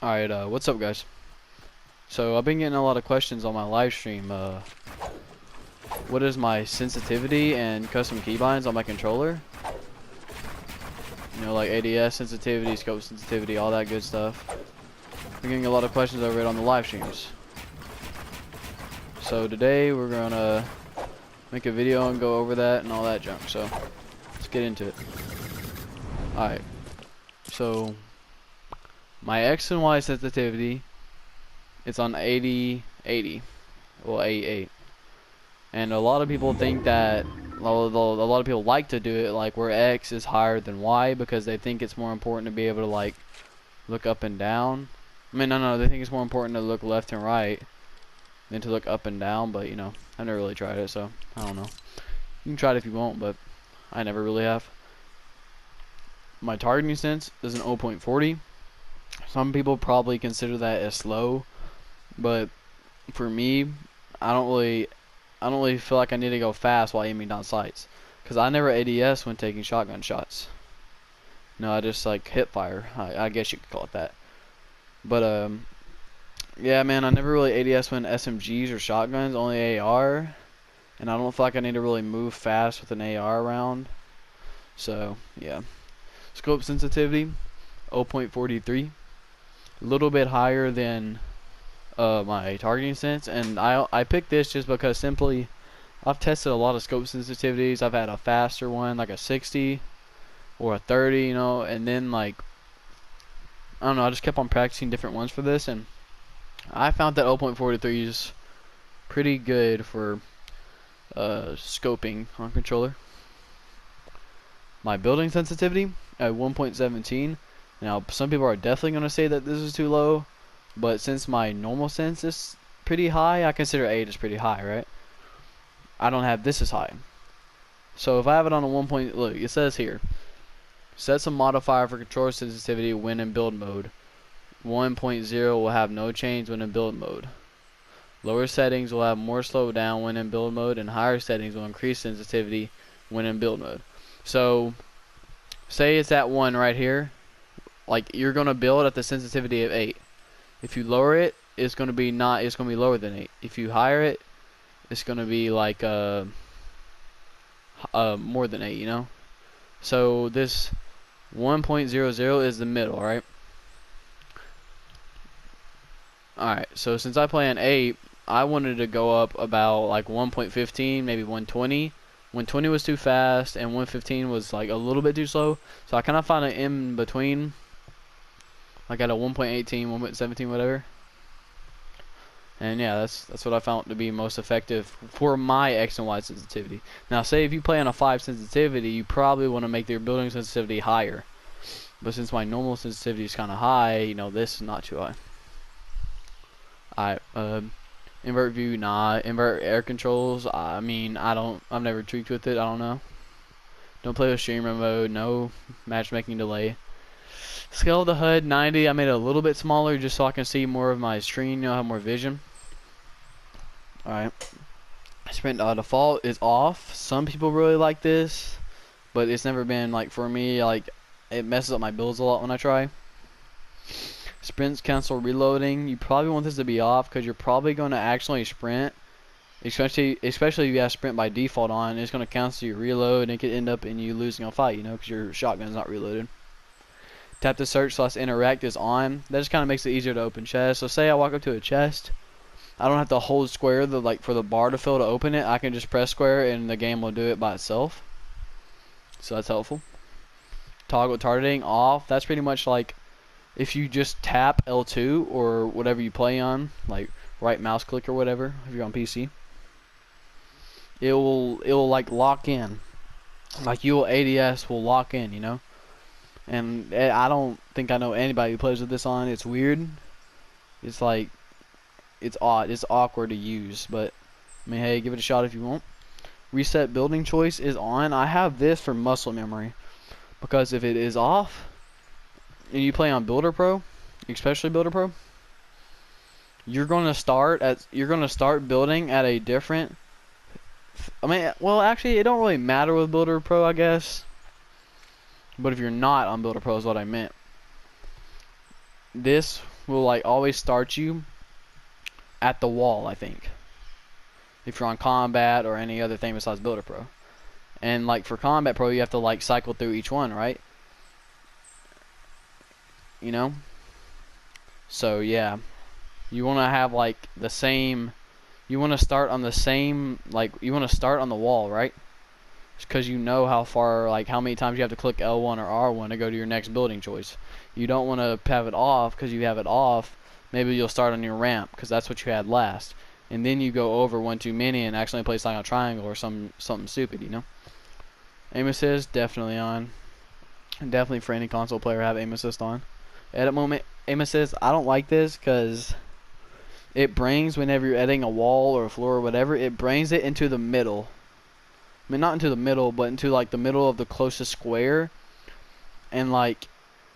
Alright, what's up guys? So I've been getting a lot of questions on my live stream. What is my sensitivity and custom keybinds on my controller? You know, like ADS sensitivity, scope sensitivity, all that good stuff. Been getting a lot of questions over it on the live streams. So today we're gonna make a video and go over that and all that junk. So let's get into it. Alright. So my X and Y sensitivity, it's on 80/80, well 88, and a lot of people think that a lot of people like to do it like where X is higher than Y because they think it's more important to be able to like look up and down. I mean, no, they think it's more important to look left and right than to look up and down, but you know, I've never really tried it, so I don't know. You can try it if you want, but I never really have. My targeting sense is an 0.40. Some people probably consider that as slow, but for me, I don't really feel like I need to go fast while aiming down sights, because I never ADS when taking shotgun shots. No, I just like hip fire. I guess you could call it that. But yeah, man, I never really ADS when SMGs or shotguns, only AR, and I don't feel like I need to really move fast with an AR around. So yeah, scope sensitivity 0.43. A little bit higher than my targeting sense, and I picked this just because simply I've tested a lot of scope sensitivities. I've had a faster one like a 60 or a 30, you know, and then like I don't know, I just kept on practicing different ones for this, and I found that 0.43 is pretty good for scoping on controller. My building sensitivity at 1.17. Now, some people are definitely going to say that this is too low, but since my normal sense is pretty high, I consider 8 is pretty high, right? I don't have this as high. So if I have it on a 1 point, look, it says here, set some modifier for controller sensitivity when in build mode. 1.0 will have no change when in build mode. Lower settings will have more slowdown when in build mode, and higher settings will increase sensitivity when in build mode. So, say it's at 1 right here. Like, you're gonna build at the sensitivity of 8. If you lower it, it's gonna be lower than 8. If you higher it, it's gonna be like more than 8, you know. So this 1.00 is the middle, right? Alright, so since I play an 8, I wanted to go up about like 1.15, maybe 120. 120 was too fast, and 115 was like a little bit too slow. So I kind of found an in between, like at a 1.18, 1.17, whatever. And yeah, that's what I found to be most effective for my X and Y sensitivity. Now, say if you play on a 5 sensitivity, you probably want to make your building sensitivity higher. But since my normal sensitivity is kind of high, you know, this is not too high. Alright, invert view, nah. Invert air controls, I mean, I've never tweaked with it, I don't know. Don't play with streamer mode, no matchmaking delay. Scale of the HUD 90. I made it a little bit smaller just so I can see more of my screen, you know, have more vision. Alright. Sprint default is off. Some people really like this, but it's never been like for me, like it messes up my builds a lot when I try. Sprints cancel reloading. You probably want this to be off because you're probably going to actually sprint. Especially if you have sprint by default on, it's going to cancel your reload and it could end up in you losing a fight, you know, because your shotgun's not reloaded. Tap to search / interact is on. That just kind of makes it easier to open chests. So say I walk up to a chest, I don't have to hold square for the bar to fill to open it. I can just press square and the game will do it by itself. So that's helpful. Toggle targeting off. That's pretty much like if you just tap L2 or whatever you play on, like right mouse click or whatever, if you're on PC, it will like lock in. Like your ADS will lock in, you know. And I don't think I know anybody who plays with this on. It's weird. It's like, it's odd. It's awkward to use. But, I mean, hey, give it a shot if you want. Reset building choice is on. I have this for muscle memory. Because if it is off, and you play on Builder Pro, especially Builder Pro, you're going to start building at a different, I mean, well, actually, it don't really matter with Builder Pro, I guess. But if you're not on Builder Pro is what I meant. This will like always start you at the wall, I think. If you're on combat or any other thing besides Builder Pro. And like for Combat Pro, you have to like cycle through each one, right? You know? So yeah. You want to have like the same, you want to start on the same, like you want to start on the wall, right? Because you know how far, like how many times you have to click L1 or R1 to go to your next building choice. You don't want to have it off, because you have it off, maybe you'll start on your ramp, because that's what you had last. And then you go over one too many and accidentally place like a triangle or something stupid, you know? Aim assist, definitely on. Definitely for any console player, have aim assist on. Edit moment, aim assist, I don't like this, because it brings, whenever you're editing a wall or a floor or whatever, it brings it into the middle. I mean, not into the middle, but into like the middle of the closest square, and like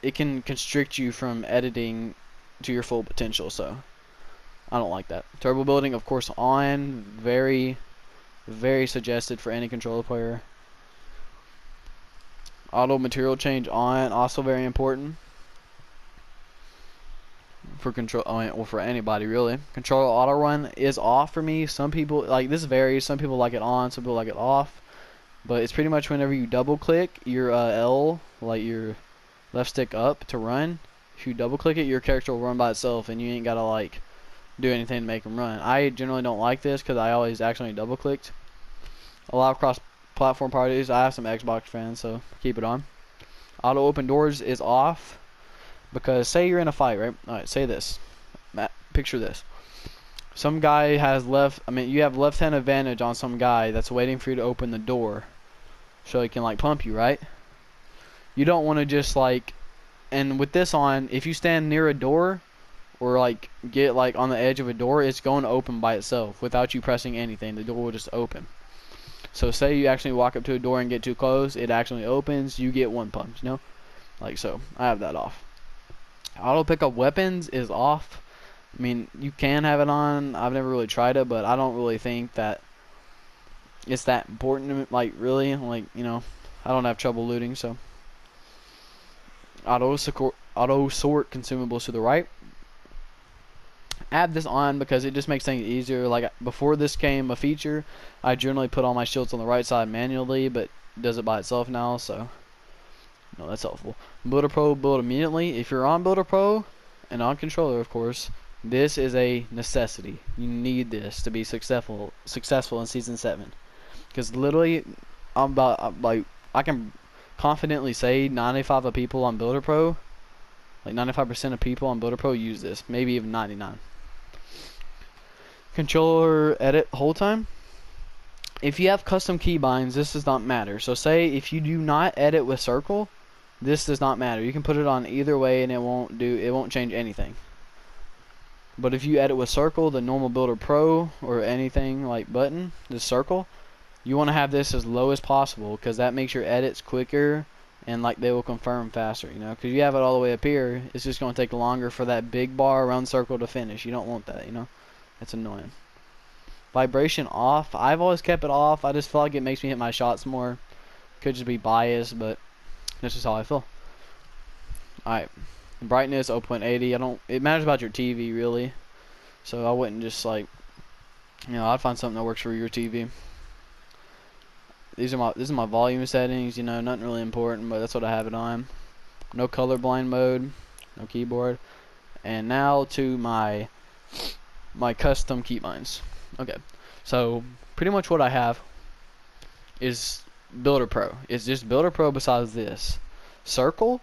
it can constrict you from editing to your full potential. So I don't like that. Turbo building, of course, on. Very, very suggested for any controller player. Auto material change on, also very important for control, or for anybody really. Controller auto run is off for me. Some people like this varies. Some people like it on, some people like it off. But it's pretty much whenever you double click your L, like your left stick up to run. If you double click it, your character will run by itself, and you ain't gotta like do anything to make them run. I generally don't like this because I always accidentally double clicked. Allow cross-platform parties. I have some Xbox fans, so keep it on. Auto open doors is off. Because say you're in a fight, right? Alright, say this. Picture this. Some guy has you have left-hand advantage on some guy that's waiting for you to open the door. So he can like pump you, right? You don't want to just like, and with this on, if you stand near a door, or like get like on the edge of a door, it's going to open by itself without you pressing anything. The door will just open. So say you actually walk up to a door and get too close, it actually opens, you get one pump, you know? Like so. I have that off. Auto pick up weapons is off. I mean, you can have it on. I've never really tried it, but I don't really think that it's that important to me. Like, really, like, you know, I don't have trouble looting, so. Auto sort consumables to the right. Add this on because it just makes things easier. Like, before this came a feature, I generally put all my shields on the right side manually, but it does it by itself now, so. No, that's helpful. Builder Pro, build immediately. If you're on Builder Pro and on controller, of course, this is a necessity. You need this to be successful in season 7. Because literally, I can confidently say 95% of people on Builder Pro, like 95% of people on Builder Pro use this, maybe even 99. Controller edit hold time. If you have custom keybinds, this does not matter. So say if you do not edit with circle, this does not matter. You can put it on either way and it won't change anything. But if you edit with circle, the normal Builder Pro or anything like button, the circle, you want to have this as low as possible because that makes your edits quicker and like they will confirm faster, you know, because you have it all the way up here, it's just going to take longer for that big bar around circle to finish. You don't want that, you know. It's annoying. Vibration off. I've always kept it off. I just feel like it makes me hit my shots more. Could just be biased, but that's just how I feel. Alright. Brightness 0.80. It matters about your TV really. So I wouldn't just like, you know, I'd find something that works for your TV. This is my volume settings, you know, nothing really important, but that's what I have it on. No colorblind mode, no keyboard. And now to my custom keybinds. Okay, so pretty much what I have is Builder Pro. It's just Builder Pro besides this. Circle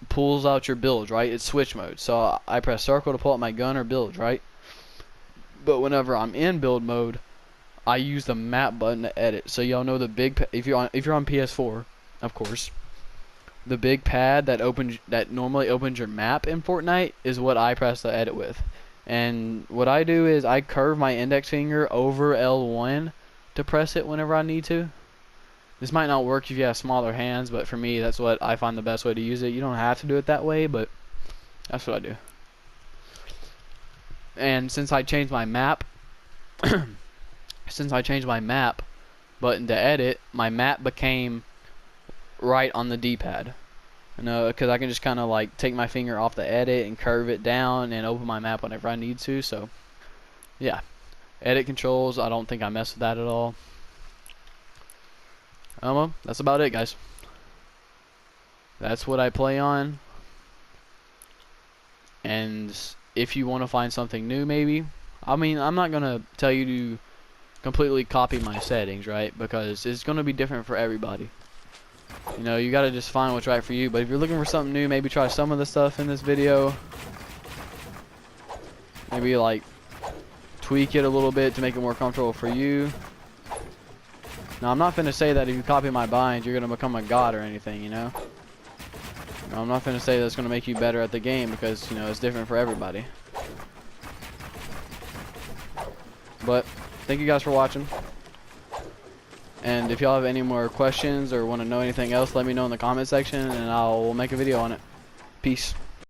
pulls out your builds, right? It's switch mode. So I press circle to pull out my gun or build, right? But whenever I'm in build mode, I use the map button to edit. So y'all know the big if you're on PS4, of course, the big pad that normally opens your map in Fortnite is what I press to edit with. And what I do is I curve my index finger over L1 to press it whenever I need to. This might not work if you have smaller hands, but for me that's what I find the best way to use it. You don't have to do it that way, but that's what I do. And since I changed my map button to edit, my map became right on the D-pad. No, because I can just kind of like take my finger off the edit and curve it down and open my map whenever I need to. So yeah, edit controls, I don't think I mess with that at all. Well, that's about it, guys. That's what I play on. And if you want to find something new, maybe, I mean, I'm not gonna tell you to completely copy my settings, right? Because it's gonna be different for everybody. You know, you gotta just find what's right for you. But if you're looking for something new, maybe try some of the stuff in this video. Maybe like tweak it a little bit to make it more comfortable for you. Now, I'm not finna say that if you copy my bind, you're gonna become a god or anything, you know? No, I'm not finna say that's gonna make you better at the game, because, you know, it's different for everybody. But thank you guys for watching. And if y'all have any more questions or want to know anything else, let me know in the comment section and I'll make a video on it. Peace.